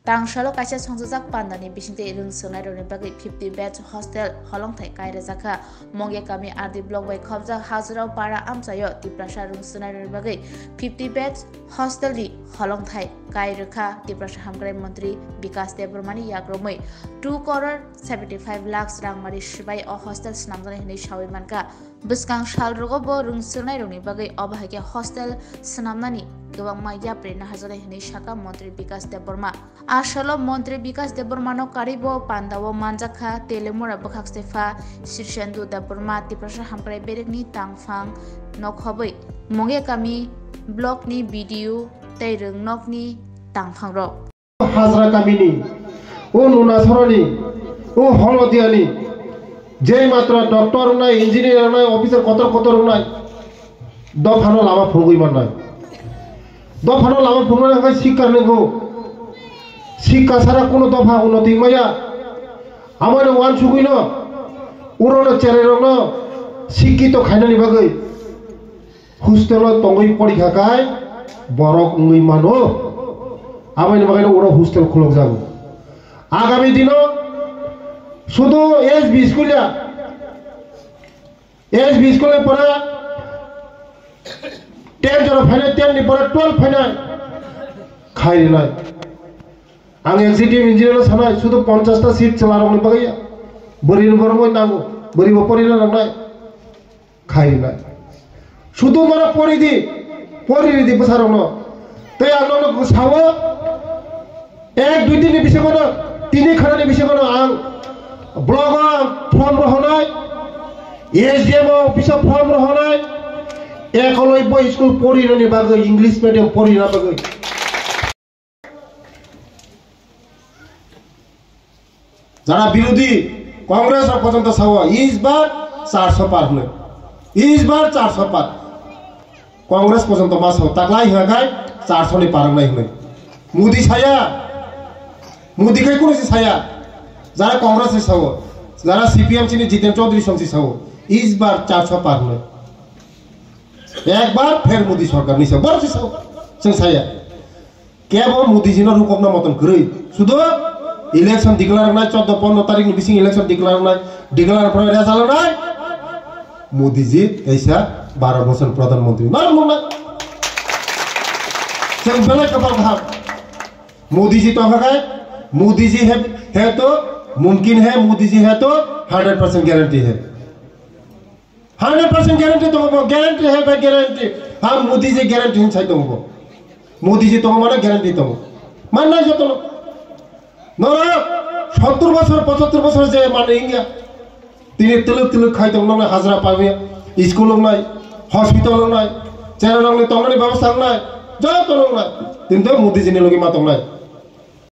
Tangshalo kaisa songjak pandani bisingte rung songnai roni bagui 50 batch hostel holongthai kaire jakha mongye kami RD block bai khobjak hajrao para amchayo tiprasa rung songnai roni bagui 50 batch hostel ni holongthai kairokha tiprasa hamkrai mantri Bikas Debormani yagromai 2 crore 75 lakhs rangmari sibai o hostel snamjani hinai sawi manka buskang salrogo bo rung songnai roni bagui obahake hostel snamnani gobang maija prena hajare hinai saka mantri Bikas Deborma Asalo Mantri Bikas Debormano karibo pandawo manjakha telemura bakhak stefa Sirshandu Deborma tiprasa hamkrai berekni tangfang nokhobai monge kami blog ni video tei rung nokni tangfang ro Hazra kamini o nuna soroni o holodiani je matra doctor nai engineer nai officer kotor nai do phano lama phugui man nai do phano lama phugui nai শিক্ষা নেগো শিক্ষা ছাড়া কোনো দফা উন্নতি মাইয়া আমার one সুগুইন উড়ন চেরেরন শিক্ষিত খাইনানি বাগৈ হোস্টেল তঙ্গই পরীক্ষা গায় বরক উই মানো আমাইনি বাগাইনো ওরা হোস্টেল খুলক যাবো আগামী দিন শুধু এসবি স্কুলে পড়া 10 জন ফাইনাল 10 নি পড়া 12 ফাইনাল খাইরে নাই आं एक्जिक्यूटिव इंजिनियर सानाय शुद्ध 50टा सीट चलारंनि बागैया बोरिन बरमय नांगौ बोरिबो परिना नांनाय खाइनाय शुद्ध मरा परिदि बसारंनो तै आंनो सावो एक दुइ दिननि बिसयखौनो तिनि खानानि बिसयखौनो आं ब्लगाव फर्म रहनाय एसडीएम अफिसाव फर्म रहनाय एकलब्य स्कुल परिनानि बागै इंग्लिश मिडियाम परिना बागै যারা বিরোধী কংগ্রেস পর্যন্ত সাওয়া ইসবার 400 পার হলে ইসবার 400 পার কংগ্রেস পর্যন্ত মাস হো তাকলাই হাগায় 400 নি পার নাই হলে মোদি ছায়া মোদি কে কোনসি ছায়া যারা কংগ্রেস সাওয়া যারা সিপিএম চিনি জিতেন চৌধুরী সংসি সাওয়া ইসবার 400 পার হলে একবার ফের মোদি সরকার নিছে বড় সাওয়া जों ছায়া কেবল মোদি জিনো রূপকনা মতন কই শুধু इलेक्शन डिक्लेयर ना 14-15 तारीख नि बिसिंग इलेक्शन डिक्लेयर ना डिक्लेयर पर रेजल्ट ना मोदी जी ऐसा 12 वर्ष प्रधानमंत्री ना मुन्ना जों बेले कपाल भाग मोदी जी तो है मोदी जी है तो मुमकिन है मोदी जी है तो 100% गारंटी है 100% गारंटी तो गारंटी है भाई गारंटी हम Modi ji guarantee hin sai तो मोदी जी तो माने गारंटी तो मानना जो तो नरा 70 বছর 75 বছর যে মানে ইন্ডিয়া তিনি তিলক খাইতং না হাজরা পাবে স্কুল নাই হসপিটাল নাই চেরানং তংনি ব্যবস্থা নাই যত নাই কিন্তু মোদি জিনি লগি মাতং নাই